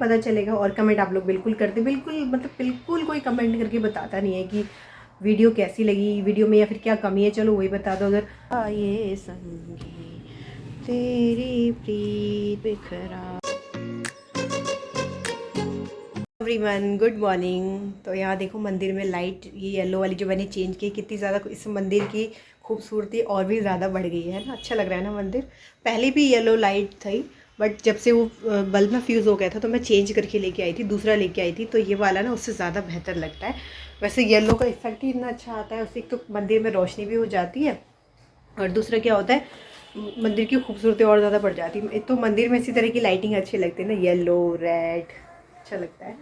पता चलेगा। और कमेंट आप लोग बिल्कुल करते, बिल्कुल मतलब बिल्कुल कोई कमेंट करके बताता नहीं है कि वीडियो कैसी लगी, वीडियो में या फिर क्या कमी है, चलो वही बता दो। अगर ये संगी तेरी प्रीत बिखरा। Everyone good morning. तो यहाँ देखो मंदिर में लाइट ये येलो वाली जो मैंने चेंज की, कितनी ज़्यादा इस मंदिर की खूबसूरती और भी ज़्यादा बढ़ गई है ना। अच्छा लग रहा है ना मंदिर। पहले भी येलो लाइट थी बट जब से वो बल्ब में फ्यूज़ हो गया था तो मैं चेंज करके लेके आई थी, दूसरा लेके आई थी। तो ये वाला ना उससे ज़्यादा बेहतर लगता है। वैसे येलो का इफेक्ट ही इतना अच्छा आता है, उससे एक तो मंदिर में रोशनी भी हो जाती है और दूसरा क्या होता है, मंदिर की खूबसूरती और ज़्यादा बढ़ जाती है। एक तो मंदिर में इसी तरह की लाइटिंग अच्छी लगती है ना, येलो रेड अच्छा लगता है।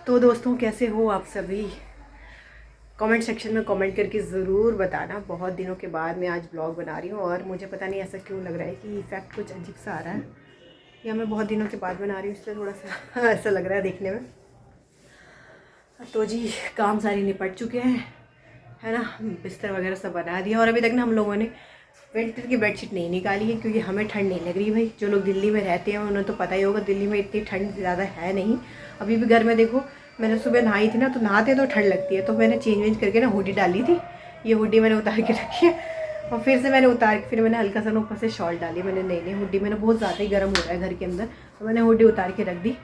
तो दोस्तों कैसे हो आप सभी, कमेंट सेक्शन में कमेंट करके ज़रूर बताना। बहुत दिनों के बाद मैं आज ब्लॉग बना रही हूँ और मुझे पता नहीं ऐसा क्यों लग रहा है कि इफ़ेक्ट कुछ अजीब सा आ रहा है, या मैं बहुत दिनों के बाद बना रही हूँ इसलिए थोड़ा सा ऐसा लग रहा है देखने में। तो जी काम सारे निपट चुके हैं है ना, बिस्तर वगैरह सब बना दिया। और अभी तक ना हम लोगों ने विंटर की बेडशीट नहीं निकाली है क्योंकि हमें ठंड नहीं लग रही भाई। जो लोग दिल्ली में रहते हैं उन्हें तो पता ही होगा, दिल्ली में इतनी ठंड ज़्यादा है नहीं। अभी भी घर में देखो, मैंने सुबह नहाई थी ना, तो नहाते तो ठंड लगती है, तो मैंने चेंज वेंज करके ना हुडी डाली थी। ये हुडी मैंने उतार के रखी है और फिर से मैंने उतार के फिर मैंने हल्का सा ऊपर से शॉल डाली। मैंने नहीं हुडी मैंने बहुत ज़्यादा ही गर्म हो रहा है घर के अंदर, तो मैंने हुडी उतार के रख दी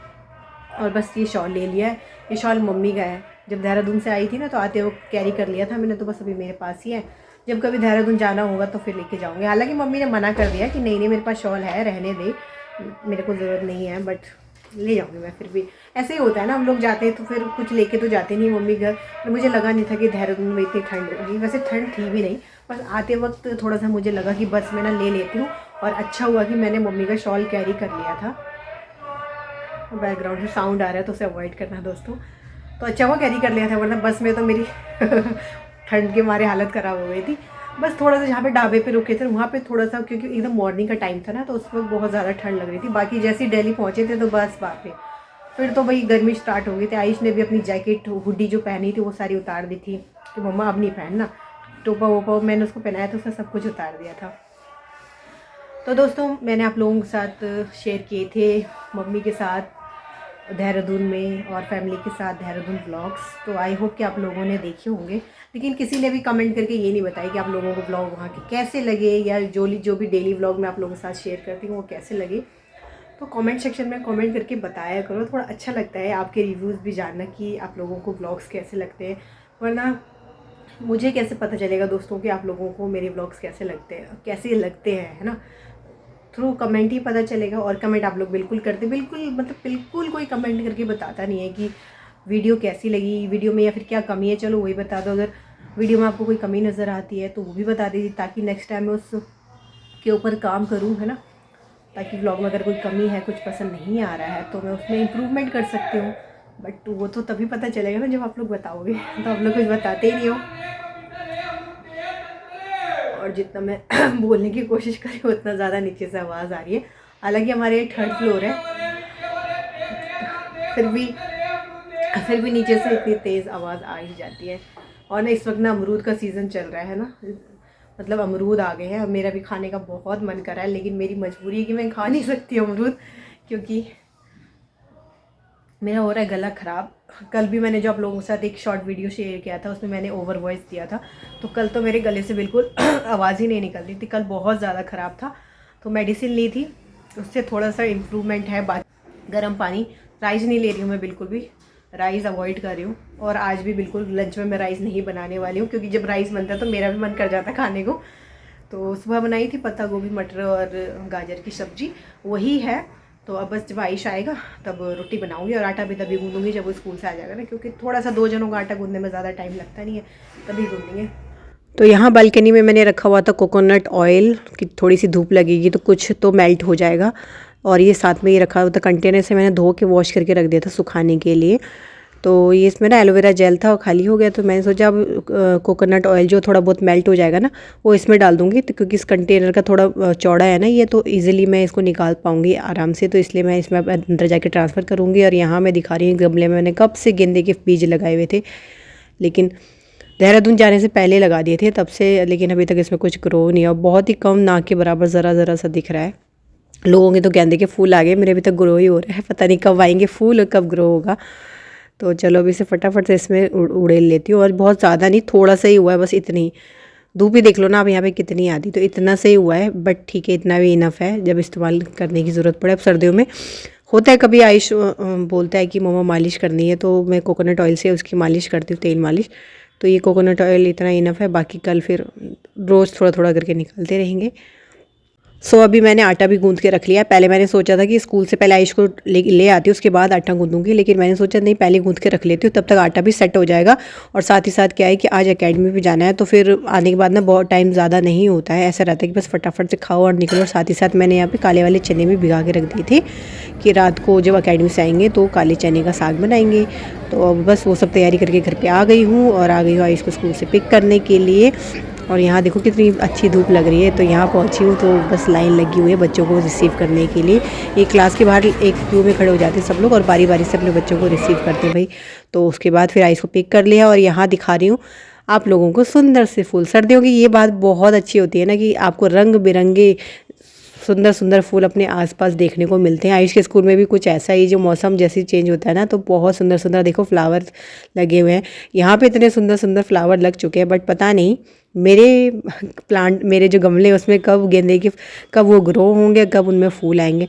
और बस ये शॉल ले लिया है। ये शॉल मम्मी का है, जब देहरादून से आई थी ना तो आते वो कैरी कर लिया था मैंने, तो बस अभी मेरे पास ही है। जब कभी देहरादून जाना होगा तो फिर लेके जाऊँगी। हालांकि मम्मी ने मना कर दिया कि नहीं मेरे पास शॉल है, रहने दे, मेरे को ज़रूरत नहीं है, बट ले जाऊँगी मैं फिर भी। ऐसे ही होता है ना, हम लोग जाते हैं तो फिर कुछ लेके तो जाते नहीं मम्मी घर। तो मुझे लगा नहीं था कि देहरादून में इतनी ठंड होगी, वैसे ठंड थी भी नहीं, बस आते वक्त थोड़ा सा मुझे लगा कि बस मैं ना ले लेती हूँ। और अच्छा हुआ कि मैंने मम्मी का शॉल कैरी कर लिया था। बैकग्राउंड में साउंड आ रहा है तो उसे अवॉइड करना दोस्तों। तो अच्छा हुआ कैरी कर लिया था, वरना बस में तो मेरी ठंड के मारे हालत ख़राब हो गई थी। बस थोड़ा सा जहाँ पे ढाबे पे रुके थे वहाँ पे थोड़ा सा, क्योंकि एकदम मॉर्निंग का टाइम था ना, तो उस वक्त बहुत ज़्यादा ठंड लग रही थी। बाकी जैसे ही दिल्ली पहुँचे थे तो बस बाप रे, फिर तो भाई गर्मी स्टार्ट हो गई थी। आयुष ने भी अपनी जैकेट हुडी जो पहनी थी वो सारी उतार दी थी कि मम्मा अब नहीं पहनना। टोपा वोपा मैंने उसको पहनाया था, उसने सब कुछ उतार दिया था। तो दोस्तों मैंने आप लोगों के साथ शेयर किए थे मम्मी के साथ देहरादून में और फैमिली के साथ देहरादून व्लॉग्स। तो आई होप कि आप लोगों ने देखे होंगे, लेकिन किसी ने भी कमेंट करके ये नहीं बताया कि आप लोगों को व्लॉग वहाँ के कैसे लगे, या जो भी डेली व्लॉग मैं आप लोगों के साथ शेयर करती हूँ वो कैसे लगे। तो कमेंट सेक्शन में कमेंट करके बताया करो, थोड़ा अच्छा लगता है आपके रिव्यूज़ भी जानना कि आप लोगों को व्लॉग्स कैसे लगते हैं। वरना मुझे कैसे पता चलेगा दोस्तों कि आप लोगों को मेरे व्लॉग्स कैसे लगते हैं है ना। थ्रू कमेंट ही पता चलेगा। और कमेंट आप लोग बिल्कुल करते, बिल्कुल मतलब बिल्कुल कोई कमेंट करके बताता नहीं है कि वीडियो कैसी लगी, वीडियो में या फिर क्या कमी है, चलो वही बता दो। अगर वीडियो में आपको कोई कमी नज़र आती है तो वो भी बता दीजिए, ताकि नेक्स्ट टाइम मैं उस के ऊपर काम करूँ है ना। ताकि व्लॉग में अगर कोई कमी है, कुछ पसंद नहीं आ रहा है तो मैं उसमें इम्प्रूवमेंट कर सकती हूँ। बट वो तो तभी पता चलेगा ना जब आप लोग बताओगे, तो आप लोग कुछ बताते ही नहीं हो। और जितना मैं बोलने की कोशिश करी उतना ज़्यादा नीचे से आवाज़ आ रही है। हालांकि हमारे 3rd फ्लोर है, फिर भी नीचे से इतनी तेज़ आवाज़ आ ही जाती है। और ना इस वक्त ना अमरूद का सीज़न चल रहा है ना, मतलब अमरूद आ गए हैं। अब मेरा भी खाने का बहुत मन कर रहा है, लेकिन मेरी मजबूरी है कि मैं खा नहीं सकती अमरूद, क्योंकि मेरा हो रहा है गला ख़राब। कल भी मैंने जो आप लोगों के साथ एक शॉर्ट वीडियो शेयर किया था उसमें मैंने ओवर वॉइस दिया था, तो कल तो मेरे गले से बिल्कुल आवाज़ ही नहीं निकल रही थी, कल बहुत ज़्यादा ख़राब था। तो मेडिसिन ली थी, उससे थोड़ा सा इम्प्रूवमेंट है। बाकी गर्म पानी, राइस नहीं ले रही हूँ मैं बिल्कुल भी, राइस अवॉइड कर रही हूँ। और आज भी बिल्कुल लंच में मैं राइस नहीं बनाने वाली हूँ, क्योंकि जब राइस बनता है तो मेरा भी मन कर जाता है खाने को। तो सुबह बनाई थी पत्ता गोभी मटर और गाजर की सब्ज़ी, वही है। तो अब बस जब आयुष आएगा तब रोटी बनाऊंगी, और आटा भी तभी गूंदूंगी जब वो स्कूल से आ जाएगा ना, क्योंकि थोड़ा सा 2 जनों का आटा गूंदने में ज़्यादा टाइम लगता नहीं है, तभी गूंदेंगे। तो यहाँ बालकनी में मैंने रखा हुआ था कोकोनट ऑयल कि थोड़ी सी धूप लगेगी तो कुछ तो मेल्ट हो जाएगा। और ये साथ में ये रखा हुआ था कंटेनर से, मैंने धो के वॉश करके रख दिया था सुखाने के लिए। तो ये इसमें ना एलोवेरा जेल था और खाली हो गया, तो मैंने सोचा अब कोकोनट ऑयल जो थोड़ा बहुत मेल्ट हो जाएगा ना वो इसमें डाल दूँगी। तो क्योंकि इस कंटेनर का थोड़ा चौड़ा है ना ये, तो इजीली मैं इसको निकाल पाऊँगी आराम से, तो इसलिए मैं इसमें अंदर जाके ट्रांसफ़र करूँगी। और यहाँ मैं दिखा रही हूँ गमले में मैंने कब से गेंदे के बीज लगाए हुए थे, लेकिन देहरादून जाने से पहले लगा दिए थे तब से, लेकिन अभी तक इसमें कुछ ग्रो नहीं है, बहुत ही कम, ना के बराबर ज़रा सा दिख रहा है। लोगों के तो गेंदे के फूल आ गए, मेरे अभी तक ग्रो ही हो रहा है, पता नहीं कब आएंगे फूल और कब ग्रो होगा। तो चलो अभी से फटाफट से इसमें उड़ेल लेती हूँ। और बहुत ज़्यादा नहीं, थोड़ा सा ही हुआ है बस, इतनी धूप ही देख लो ना आप यहाँ पे कितनी आती, तो इतना से ही हुआ है, बट ठीक है, इतना भी इनफ है जब इस्तेमाल करने की ज़रूरत पड़े। अब सर्दियों में होता है कभी आयुष बोलता है कि मम्मा मालिश करनी है, तो मैं कोकोनट ऑयल से उसकी मालिश करती हूँ, तेल मालिश। तो ये कोकोनट ऑयल इतना इनफ है, बाकी कल फिर रोज़ थोड़ा थोड़ा करके निकालते रहेंगे। अभी मैंने आटा भी गूंद के रख लिया है। पहले मैंने सोचा था कि स्कूल से पहले आयुष को ले आती हूँ, उसके बाद आटा गूंदूंगी, लेकिन मैंने सोचा नहीं, पहले गूंद के रख लेती हूँ, तब तक आटा भी सेट हो जाएगा। और साथ ही साथ क्या है कि आज एकेडमी भी जाना है, तो फिर आने के बाद ना बहुत टाइम ज़्यादा नहीं होता है, ऐसा रहता है कि बस फटाफट से खाओ और निकलो। और साथ ही साथ मैंने यहाँ पे काले वाले चने भी भिगा के रख दिए थे कि रात को जब अकेडमी से आएंगे तो काले चने का साग बनाएंगे। तो अब बस वो सब तैयारी करके घर पे आ गई हूँ, और आ गई हूँ आयुष को स्कूल से पिक करने के लिए। और यहाँ देखो कितनी अच्छी धूप लग रही है, तो यहाँ पहुँची हूँ तो बस लाइन लगी हुई है बच्चों को रिसीव करने के लिए। एक क्लास के बाहर एक क्यू में खड़े हो जाते हैं सब लोग, और बारी बारी से अपने बच्चों को रिसीव करते हैं भाई। तो उसके बाद फिर आइस को पिक कर लिया, और यहाँ दिखा रही हूँ आप लोगों को सुंदर से फूल। सर्दियों की ये बात बहुत अच्छी होती है ना कि आपको रंग बिरंगे सुंदर सुंदर फूल अपने आसपास देखने को मिलते हैं। आयुष के स्कूल में भी कुछ ऐसा ही, जो मौसम जैसे चेंज होता है ना, तो बहुत सुंदर सुंदर देखो फ्लावर लगे हुए हैं। यहाँ पे इतने सुंदर सुंदर फ्लावर लग चुके हैं, बट पता नहीं मेरे प्लांट, मेरे जो गमले उसमें कब गेंदे के, कब वो ग्रो होंगे, कब उनमें फूल आएंगे।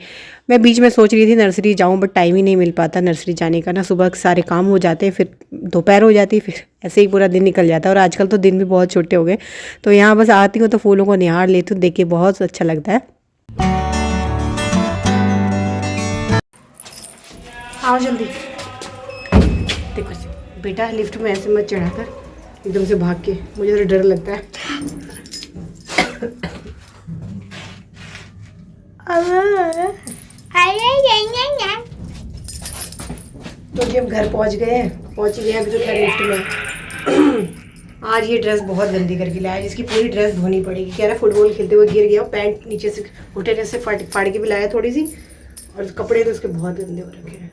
मैं बीच में सोच रही थी नर्सरी जाऊँ, बट टाइम ही नहीं मिल पाता नर्सरी जाने का ना, सुबह सारे काम हो जाते हैं, फिर दोपहर हो जाती है, फिर ऐसे ही पूरा दिन निकल जाता है। और आजकल तो दिन भी बहुत छोटे हो गए, तो यहाँ बस आती हूँ तो फूलों को निहार लेती हूँ, देख के बहुत अच्छा लगता है। आओ जल्दी। देखो बेटा, लिफ्ट में ऐसे मत चढ़ा कर एकदम से भाग के, मुझे तो डर लगता है। तो जब घर पहुंच ही गए अभी तो खैर लिफ्ट में। आज ये ड्रेस बहुत गंदी करके लाया, जिसकी पूरी ड्रेस धोनी पड़ेगी। कह रहा फुटबॉल खेलते हुए गिर गया, पैंट नीचे से घुटने से फाड़ के भी लाया थोड़ी सी, और कपड़े तो उसके बहुत गंदे हो रखे हैं।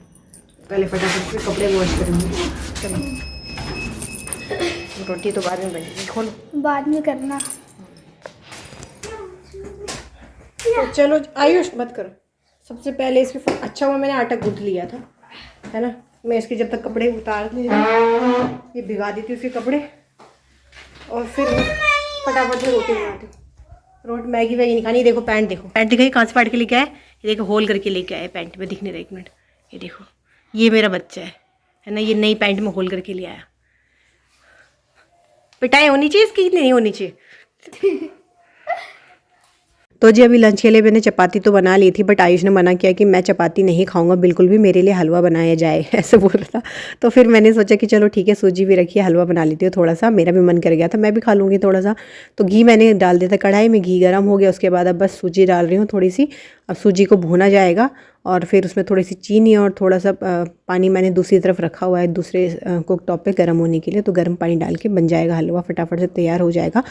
पहले फटाफट से कपड़े वॉश करेंगे। चलो रोटी तो बाद में बनेगी, खोलो बाद में करना। तो चलो आयुष मत करो, सबसे पहले इसके अच्छा हुआ मैंने आटा गूंथ लिया था, है ना। मैं इसके जब तक कपड़े उतार ये भिगा देती हूँ उसके कपड़े, और फिर फटाफट से रोटी बनाती हूँ। मैगी वैगी नहीं खानी। देखो पैंट, देखो पैंट दिखाई कहाँ से फाड़ के लेके आए, ये देखो होल करके लेके आए पैंट में, दिखने रहा, एक मिनट, ये देखो, ये मेरा बच्चा है ना, ये नई पैंट में होल करके ले आया। पिटाई होनी चाहिए इसकी, नहीं होनी चाहिए। तो जी अभी लंच के लिए मैंने चपाती तो बना ली थी, बट आयुष ने मना किया कि मैं चपाती नहीं खाऊंगा बिल्कुल भी, मेरे लिए हलवा बनाया जाए, ऐसे बोल रहा था। तो फिर मैंने सोचा कि चलो ठीक है, सूजी भी रखी है, हलवा बना लेती हूँ थोड़ा सा, मेरा भी मन कर गया था, मैं भी खा लूँगी थोड़ा सा। तो घी मैंने डाल दिया था कढ़ाई में, घी गर्म हो गया, उसके बाद अब बस सूजी डाल रही हूँ थोड़ी सी। अब सूजी को भूना जाएगा, और फिर उसमें थोड़ी सी चीनी और थोड़ा सा पानी मैंने दूसरी तरफ रखा हुआ है, दूसरे कुक टॉप पे गर्म होने के लिए, तो गर्म पानी डाल के बन जाएगा हलवा, फटाफट से तैयार हो जाएगा।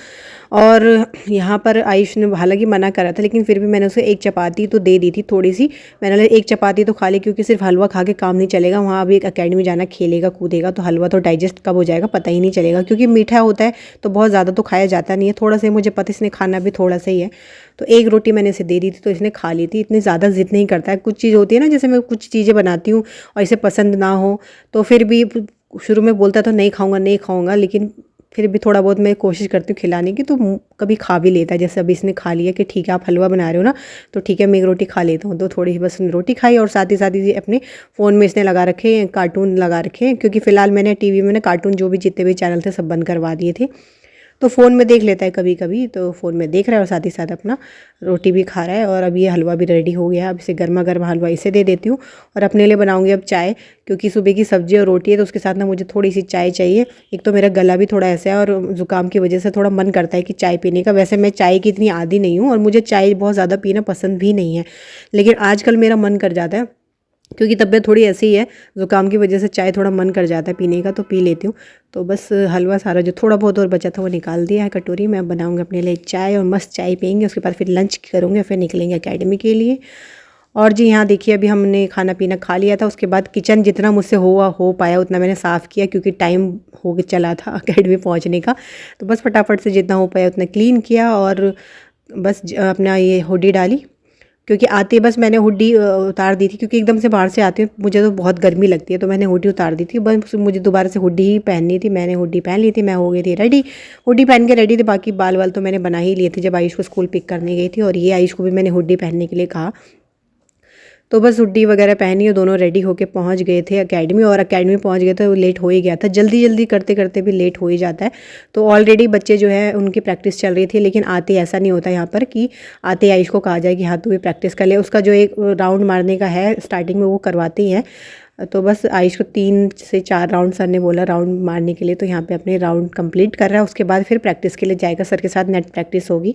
और यहाँ पर आयुष ने हालांकि मना करा था, लेकिन फिर भी मैंने उसे एक चपाती तो दे दी थी थोड़ी सी, मैंने एक चपाती तो खा ली, क्योंकि सिर्फ हलवा खा के काम नहीं चलेगा, वहाँ अभी एक अकेडमी जाना, खेलेगा कूदेगा, तो हलवा तो डाइजेस्ट कब हो जाएगा पता ही नहीं चलेगा, क्योंकि मीठा होता है तो बहुत ज़्यादा तो खाया जाता नहीं है, थोड़ा सा मुझे पता, इसने खाना भी थोड़ा सा ही है। तो एक रोटी मैंने इसे दे दी थी, तो इसने खा ली थी, इतनी ज़्यादा ज़िद नहीं करता है। कुछ चीज़ होती है ना, जैसे मैं कुछ चीज़ें बनाती हूँ और इसे पसंद ना हो, तो फिर भी शुरू में बोलता तो नहीं खाऊंगा नहीं खाऊंगा, लेकिन फिर भी थोड़ा बहुत मैं कोशिश करती हूँ खिलाने की, तो कभी खा भी लेता है। जैसे अभी इसने खा लिया कि ठीक है आप हलवा बना रहे हो ना, तो ठीक है मैं एक रोटी खा लेता हूँ, तो थोड़ी सी बस रोटी खाई, और साथ ही अपने फ़ोन में इसने लगा रखे हैं, कार्टून लगा रखे हैं, क्योंकि फ़िलहाल मैंने टीवी में ना कार्टून जो भी जितने भी चैनल थे सब बंद करवा दिए थे, तो फ़ोन में देख लेता है कभी कभी, तो फ़ोन में देख रहा है और साथ ही साथ अपना रोटी भी खा रहा है। और अब ये हलवा भी रेडी हो गया, अब इसे गर्मा गर्म हलवा इसे दे देती हूँ, और अपने लिए बनाऊँगी अब चाय, क्योंकि सुबह की सब्ज़ी और रोटी है, तो उसके साथ ना मुझे थोड़ी सी चाय चाहिए। एक तो मेरा गला भी थोड़ा ऐसा है, और ज़ुकाम की वजह से थोड़ा मन करता है कि चाय पीने का। वैसे मैं चाय की इतनी आदी नहीं हूँ, और मुझे चाय बहुत ज़्यादा पीना पसंद भी नहीं है, लेकिन आजकल मेरा मन कर जाता है, क्योंकि तबीयत थोड़ी ऐसी ही है, ज़ुकाम की वजह से चाय थोड़ा मन कर जाता है पीने का, तो पी लेती हूँ। तो बस हलवा सारा जो थोड़ा बहुत और बचा था वो निकाल दिया है कटोरी में, अब बनाऊँगी अपने लिए चाय, और मस्त चाय पियेंगे, उसके बाद फिर लंच करूँगे, फिर निकलेंगे एकेडमी के लिए। और जी यहाँ देखिए अभी हमने खाना पीना खा लिया था, उसके बाद किचन जितना मुझसे हो पाया उतना मैंने साफ़ किया, क्योंकि टाइम हो के चला था एकेडमी पहुँचने का, तो बस फटाफट से जितना हो पाया उतना क्लीन किया, और बस अपना ये हुडी डाली, क्योंकि आते बस मैंने हुडी उतार दी थी, क्योंकि एकदम से बाहर से आती हूँ मुझे तो बहुत गर्मी लगती है, तो मैंने हुडी उतार दी थी। बस मुझे दोबारा से हुडी ही पहननी थी, मैंने हुडी पहन ली थी, मैं हो गई थी रेडी। हुडी पहन के रेडी थी, बाकी बाल वाल तो मैंने बना ही लिए थे जब आयुष को स्कूल पिक करने गई थी। और ये आयुष को भी मैंने हुडी पहनने के लिए कहा, तो बस हुडी वगैरह पहनी और दोनों रेडी होके पहुंच गए थे एकेडमी। और एकेडमी पहुंच गए तो लेट हो ही गया था, जल्दी जल्दी करते करते भी लेट हो ही जाता है। तो ऑलरेडी बच्चे जो है उनकी प्रैक्टिस चल रही थी, लेकिन आते ऐसा नहीं होता यहाँ पर कि आते आयुष को कहा जाए कि हाँ तू भी प्रैक्टिस कर ले। उसका जो एक राउंड मारने का है स्टार्टिंग में वो करवाते ही हैं। तो बस आयुष को 3 से 4 राउंड सर ने बोला राउंड मारने के लिए, तो यहाँ पे अपने राउंड कंप्लीट कर रहा है। उसके बाद फिर प्रैक्टिस के लिए जाएगा, सर के साथ नेट प्रैक्टिस होगी।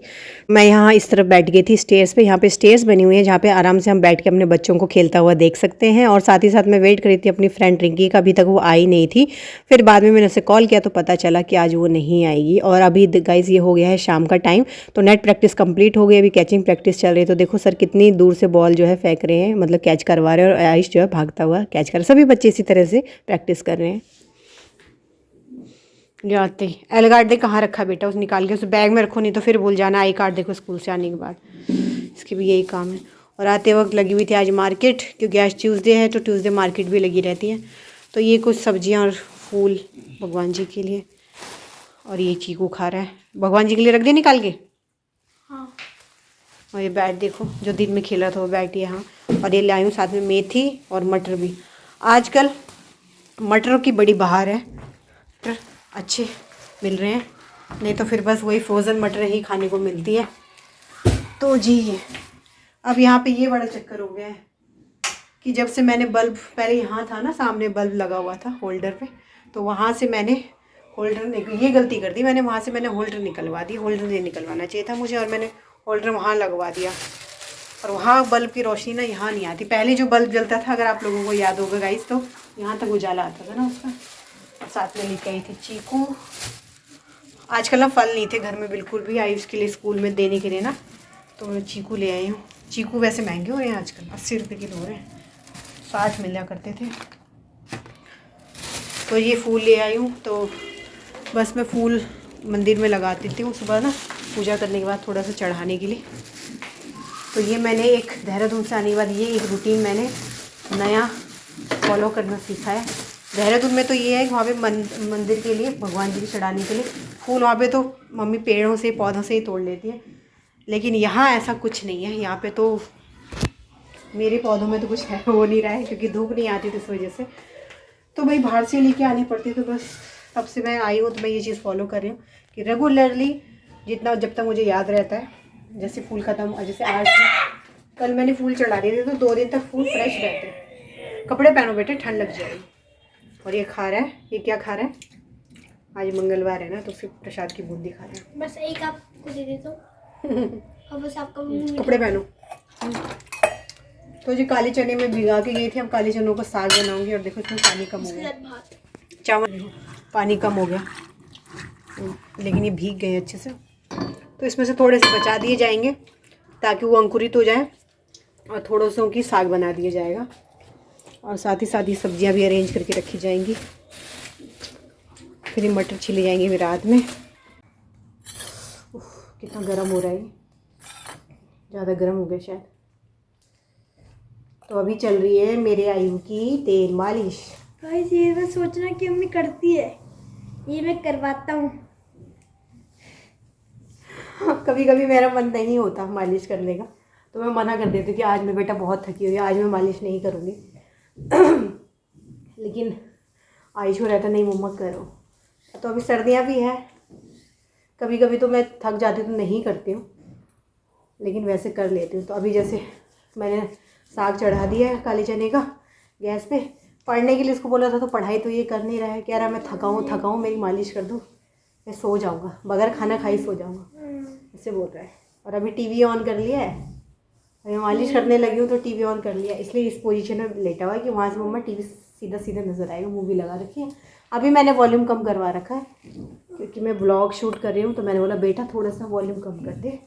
मैं यहाँ इस तरफ बैठ गई थी स्टेयर्स पे। यहाँ पे स्टेयर्स बनी हुई हैं जहाँ पे आराम से हम बैठ के अपने बच्चों को खेलता हुआ देख सकते हैं। और साथ ही साथ मैं वेट करी थी अपनी फ्रेंड रिंकी का, अभी तक वो आई नहीं थी। फिर बाद में मैंने उसे कॉल किया तो पता चला कि आज वो नहीं आएगी। और अभी गाइस ये हो गया है शाम का टाइम, तो नेट प्रैक्टिस कंप्लीट हो गई, अभी कैचिंग प्रैक्टिस चल रही है। तो देखो सर कितनी दूर से बॉल जो है फेंक रहे हैं, मतलब कैच करवा रहे हैं, और आयुष जो है भागता हुआ कैच कर रहे हैं। सभी बच्चे इसी तरह से प्रैक्टिस कर रहे हैं। जाते ही एल कार्ड दे कहाँ रखा बेटा, उस निकाल के उस बैग में रखो, नहीं तो फिर भूल जाना आई कार्ड देखो स्कूल से आने के बाद। इसकी भी यही काम है। और आते वक्त लगी हुई थी आज मार्केट, क्योंकि आज ट्यूसडे है तो ट्यूसडे मार्केट भी लगी रहती है। तो ये कुछ सब्जियां और फूल भगवान जी के लिए, और ये चीकू खा रहा है, भगवान जी के लिए रख दे निकाल के। हाँ। और ये बैट देखो जो दिन में खेला था वो बैट यहाँ। और ये लाई हूँ साथ में मेथी और मटर भी। आजकल मटरों की बड़ी बहार है, मटर अच्छे मिल रहे हैं, नहीं तो फिर बस वही फ्रोज़न मटर ही खाने को मिलती है। तो जी ये अब यहाँ पे ये बड़ा चक्कर हो गया है कि जब से मैंने बल्ब, पहले यहाँ था ना सामने बल्ब लगा हुआ था होल्डर पे, तो वहाँ से मैंने होल्डर ये गलती कर दी मैंने, वहाँ से मैंने होल्डर निकलवा दी। होल्डर नहीं निकलवाना चाहिए था मुझे, और मैंने होल्डर वहाँ लगवा दिया। और वहाँ बल्ब की रोशनी ना यहाँ नहीं आती। पहले जो बल्ब जलता था, अगर आप लोगों को याद होगा गाइस, तो यहाँ तक उजाला आता था ना उसका। साथ में लेके आई थी चीकू। आजकल ना फल नहीं थे घर में बिल्कुल भी, आयुष के लिए स्कूल में देने के लिए ना, तो मैं चीकू ले आई हूँ। चीकू वैसे महंगे हो रहे हैं आजकल, 80 रुपये किलो हो रहे हैं, 60 मिला करते थे। तो ये फूल ले आई हूँ, तो बस मैं फूल मंदिर में लगा देती हूँ सुबह ना पूजा करने के बाद, थोड़ा सा चढ़ाने के लिए। तो ये मैंने एक देहरादून से आने के बाद ये एक रूटीन मैंने नया फॉलो करना सीखा है। देहरादून में तो ये है कि वहाँ पे मंदिर के लिए, भगवान जी की चढ़ाने के लिए फूल वहाँ पे तो मम्मी पेड़ों से पौधों से ही तोड़ लेती है, लेकिन यहाँ ऐसा कुछ नहीं है। यहाँ पे तो मेरे पौधों में तो कुछ है हो नहीं रहा है, क्योंकि धूप नहीं आती थी इस वजह से, तो भाई बाहर से लेके आनी पड़ती। तो बस तब से मैं आई हूँ तो मैं ये चीज़ फॉलो कर रही हूँ कि रेगुलरली जितना, जब तक मुझे याद रहता है, जैसे फूल ख़त्म, जैसे आज कल मैंने फूल चढ़ा दिए थे तो 2 दिन तक फूल फ्रेश रहते हैं। कपड़े पहनो बेटे ठंड लग जाएगी। और ये खा रहा है, ये क्या खा रहा है, आज मंगलवार है ना तो सिर्फ प्रसाद की बूंदी खा रहा है। बस एक आपको दे देता हूँ और बस आपका कपड़े पहनो। तो जी काले चने में भिगा के गई थी, अब काले चनों का साग बनाऊंगी। और देखो इसमें पानी कम हो गया, चावल पानी कम हो गया, लेकिन ये भीग गए अच्छे से। तो इसमें से थोड़े से बचा दिए जाएंगे ताकि वो अंकुरित हो जाए, और थोड़ों से की साग बना दिया जाएगा। और साथ ही ये सब्जियां भी अरेंज करके रखी जाएंगी। फिर ये मटर छिले जाएंगे फिर रात में। कितना गर्म हो रहा है, ज़्यादा गर्म हो गया शायद। तो अभी चल रही है मेरे आयु की तेल मालिश। गाइस ये मैं सोचना कि मम्मी करती है, ये मैं करवाता हूँ। कभी कभी मेरा मन नहीं होता मालिश करने का, तो मैं मना कर देती हूँ कि आज मैं बेटा बहुत थकी हुई है, आज मैं मालिश नहीं करूँगी। लेकिन आयुष को रहता नहीं मम्मा करो। तो अभी सर्दियाँ भी हैं, कभी कभी तो मैं थक जाती हूँ तो नहीं करती हूँ, लेकिन वैसे कर लेती हूँ। तो अभी जैसे मैंने साग चढ़ा दिया है काले चने का गैस पे, पढ़ने के लिए इसको बोला था तो पढ़ाई तो ये कर नहीं रहा है, कह रहा मैं थका हूँ मेरी मालिश कर दो, मैं सो जाऊँगा, बगैर खाना खाई सो जाऊँगा, ऐसे बोल रहा है। और अभी टीवी ऑन कर लिया है, मैं मालिश करने लगी हूँ तो टीवी ऑन कर लिया, इसलिए इस पोजीशन में लेटा हुआ है कि वहाँ से मम्मा टीवी सीधा सीधा नज़र आएगा। मूवी लगा रखी है, अभी मैंने वॉल्यूम कम करवा रखा है क्योंकि मैं ब्लॉग शूट कर रही हूँ, तो मैंने बोला बेटा थोड़ा सा वॉल्यूम कम कर दे।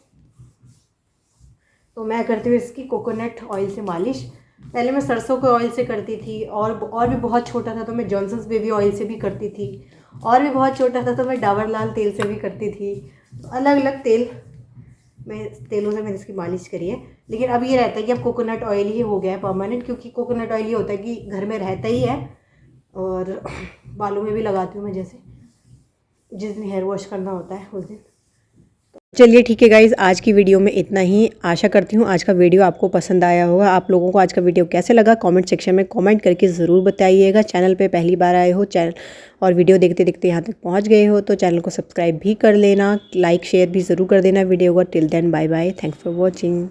तो मैं करती हूँ इसकी कोकोनट ऑयल से मालिश। पहले मैं सरसों के ऑयल से करती थी, और भी बहुत छोटा था तो मैं जॉनसन्स बेबी ऑयल से भी करती थी, और भी बहुत छोटा था तो मैं डाबर लाल तेल से भी करती थी। तो अलग अलग तेल मैं तेलों से मैंने इसकी मालिश करी है। लेकिन अब ये रहता है कि अब कोकोनट ऑयल ही हो गया है परमानेंट, क्योंकि कोकोनट ऑयल ये होता है कि घर में रहता ही है और बालों में भी लगाती हूँ मैं, जैसे जिस दिन हेयर वॉश करना होता है उस दिन। चलिए ठीक है गाइज़, आज की वीडियो में इतना ही। आशा करती हूँ आज का वीडियो आपको पसंद आया होगा। आप लोगों को आज का वीडियो कैसे लगा कमेंट सेक्शन में कमेंट करके ज़रूर बताइएगा। चैनल पे पहली बार आए हो चैनल और वीडियो देखते देखते यहाँ तक पहुँच गए हो तो चैनल को सब्सक्राइब भी कर लेना, लाइक शेयर भी ज़रूर कर देना वीडियो को। Till then bye bye, thanks for watching.